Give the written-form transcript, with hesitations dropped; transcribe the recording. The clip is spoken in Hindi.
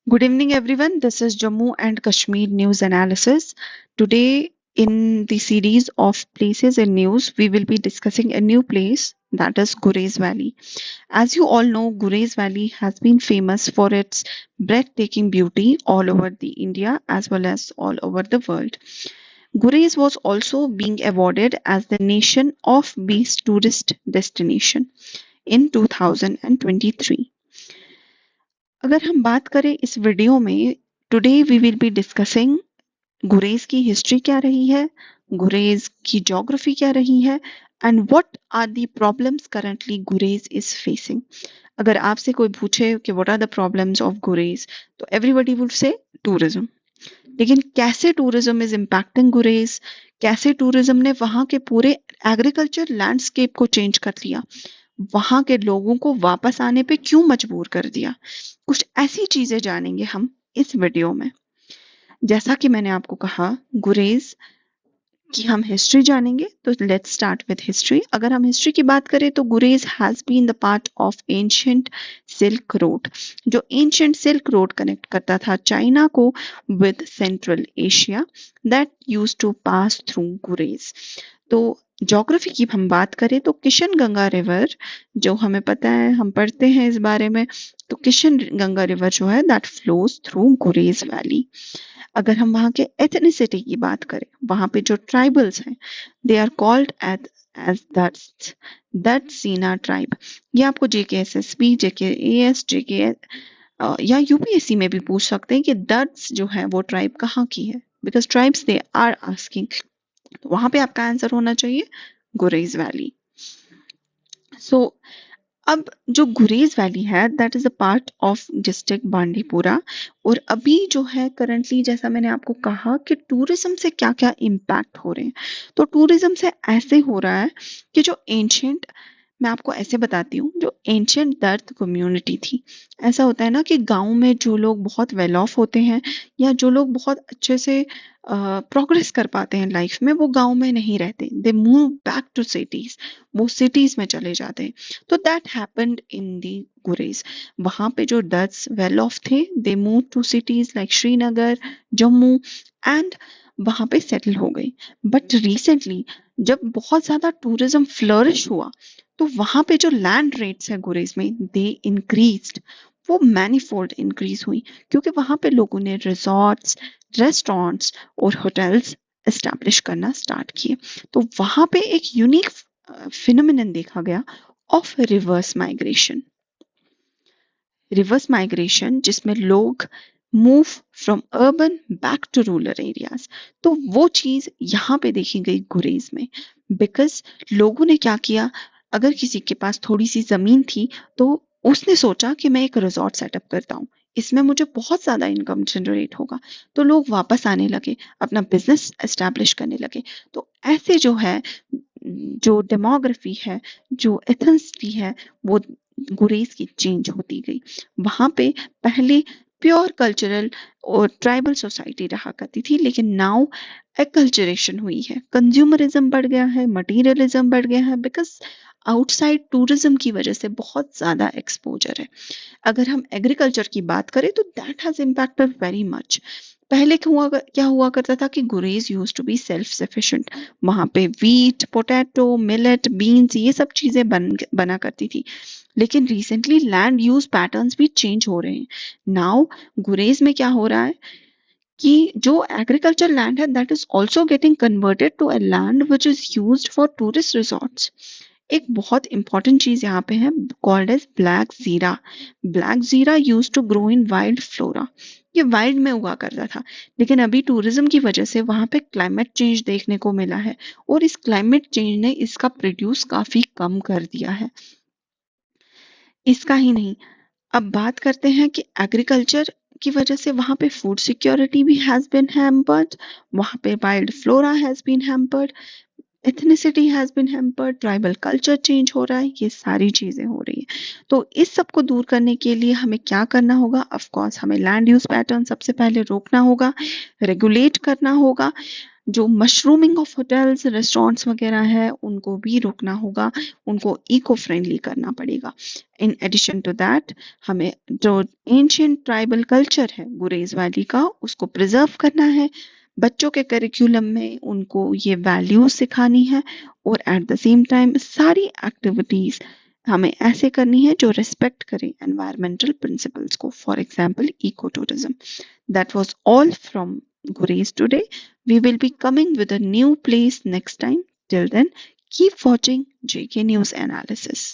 Good evening, everyone. This is Jammu and Kashmir News Analysis. Today, in the series of places in news, we will be discussing a new place that is Gurez Valley. As you all know, Gurez Valley has been famous for its breathtaking beauty all over the India as well as all over the world. Gurez was also being awarded as the Nation of Beast Tourist Destination in 2023. अगर हम बात करें इस वीडियो में, today we will be discussing Gurez की हिस्ट्री क्या रही है, गुरेज की ज्योग्राफी क्या रही है and what are the problems currently Gurez is facing. अगर आपसे कोई पूछे कि what are the problems of Gurez, तो एवरीबॉडी वुड से टूरिज्म. लेकिन कैसे टूरिज्म इज इम्पैक्टिंग गुरेज, कैसे टूरिज्म ने वहां के पूरे एग्रीकल्चर लैंडस्केप को चेंज कर दिया, वहां के लोगों को वापस आने पे क्यों मजबूर कर दिया, कुछ ऐसी चीजें जानेंगे हम इस वीडियो में. जैसा कि मैंने आपको कहा, गुरेज की हम हिस्ट्री जानेंगे, तो लेट्स स्टार्ट विद हिस्ट्री. अगर हम हिस्ट्री की बात करें तो Gurez has been the part of ancient silk road. जो एंशिएंट सिल्क रोड कनेक्ट करता था चाइना को with central Asia, that used to pass through Gurez. तो ज्योग्राफी की हम बात करें तो किशन गंगा रिवर, जो हमें पता है, हम पढ़ते हैं इस बारे में, तो किशन गंगा रिवर जो है that flows through Gurez valley. अगर हम वहाँ के एथनिसिटी की बात करें, वहाँ पे जो ट्राइबल्स हैं, दे आर कॉल्ड एज दट्सीना ट्राइब. ये आपको JKSSB, JKAS, JK या UPSC में भी पूछ सकते हैं कि दट्स जो है वो ट्राइब कहाँ की है, because tribes they are asking. तो वहां पे आपका आंसर होना चाहिए गुरेज वैली. सो अब जो गुरेज वैली है that is a part of district Bandipora. और अभी जो है करंटली, जैसा मैंने आपको कहा कि टूरिज्म से क्या क्या इम्पैक्ट हो रहे हैं, तो टूरिज्म से ऐसे हो रहा है कि जो एंशिएंट, मैं आपको ऐसे बताती हूँ, जो एंशिएंट दर्द कम्युनिटी थी, ऐसा होता है ना कि गांव में जो लोग बहुत वेल ऑफ होते हैं या जो लोग बहुत अच्छे से प्रोग्रेस कर पाते हैं लाइफ में, वो गांव में नहीं रहते, they move back to cities, वो सिटीज में चले जाते हैं. तो दैट हैपेंड इन दी गुरेज. वहां पे जो दर्द वेल ऑफ थे, they move to cities like Srinagar, Jammu, and वहां पे सेटल हो गई. बट रिसेंटली जब बहुत ज्यादा टूरिज्म फ्लरिश हुआ, तो वहां पे जो लैंड रेट्स है गुरेज में, दे इंक्रीज्ड, वो मैनीफोल्ड इंक्रीज हुई, क्योंकि वहां पे लोगों ने रिजॉर्ट्स, रेस्टोरेंट्स और होटल्स एस्टैब्लिश करना स्टार्ट किए. तो वहां पे एक यूनिक फिनोमिनन देखा गया of reverse migration. Reverse migration जिसमें लोग move from urban back to rural areas. तो वो चीज यहाँ पे देखी गई गुरेज में, बिकॉज लोगों ने क्या किया, अगर किसी के पास थोड़ी सी जमीन थी तो उसने सोचा कि मैं एक रिजॉर्ट सेटअप करता हूँ, इसमें मुझे बहुत ज्यादा इनकम जनरेट होगा. तो लोग वापस आने लगे, अपना बिजनेस एस्टैब्लिश करने लगे. तो ऐसे जो है, जो डेमोग्राफी है, जो एथनिसिटी है, वो गुरेज की चेंज होती गई. वहां पे पहले प्योर कल्चरल और ट्राइबल सोसाइटी रहा करती थी, लेकिन नाउ एक्कल्चरेशन हुई है, कंज्यूमरिज्म बढ़ गया है, मटीरियलिज्म बढ़ गया है, बिकॉज आउटसाइड टूरिज्म की वजह से बहुत ज्यादा एक्सपोजर है. अगर हम एग्रीकल्चर की बात करें तो that has impacted very much. पहले क्या हुआ करता था कि Gurez used to be self sufficient. वहां पे वीट, पोटैटो, मिलेट, बीन्स, ये सब चीजें बना करती थी. लेकिन रिसेंटली लैंड यूज पैटर्न्स भी चेंज हो रहे हैं. नाउ गुरेज में क्या हो रहा है कि जो एग्रीकल्चर लैंड है that is also getting converted to a land which is used for tourist resorts. एक बहुत इंपॉर्टेंट चीज यहाँ पे है, called as black jeera. Black jeera used to grow in wild flora. ये वाइल्ड में उगा करता था, लेकिन अभी टूरिज्म की वजह से वहां पे क्लाइमेट चेंज देखने को मिला है, और इस क्लाइमेट चेंज ने इसका प्रोड्यूस काफी कम कर दिया है. इसका ही नहीं, अब बात करते हैं कि एग्रीकल्चर की वजह से वहां पे फूड सिक्योरिटी भी हैज बीन हैम्पर्ड, वहां पे wild flora has been hampered, ethnicity has been hampered, tribal culture change हो रहा है, ये सारी चीजें हो रही है। तो इस सब को दूर करने के लिए हमें क्या करना होगा? ऑफ कोर्स हमें लैंड यूज पैटर्न सबसे पहले रोकना होगा, रेगुलेट करना होगा। जो मशरूमिंग ऑफ होटल्स रेस्टोरेंट्स वगैरह है उनको भी रोकना होगा, उनको इको फ्रेंडली करना पड़ेगा। इन एडिशन टू दैट हमें जो एंशियंट ट्राइबल कल्चर है गुरेज वैली का उसको प्रिजर्व करना है, बच्चों के करिकुलम में उनको ये वैल्यूज सिखानी है, और एट द सेम टाइम सारी एक्टिविटीज हमें ऐसे करनी है जो रिस्पेक्ट करें एनवायरमेंटल प्रिंसिपल्स को, for example eco tourism. That was all from Gurez today. We will be coming with a new place next time. Till then, keep watching JK News Analysis.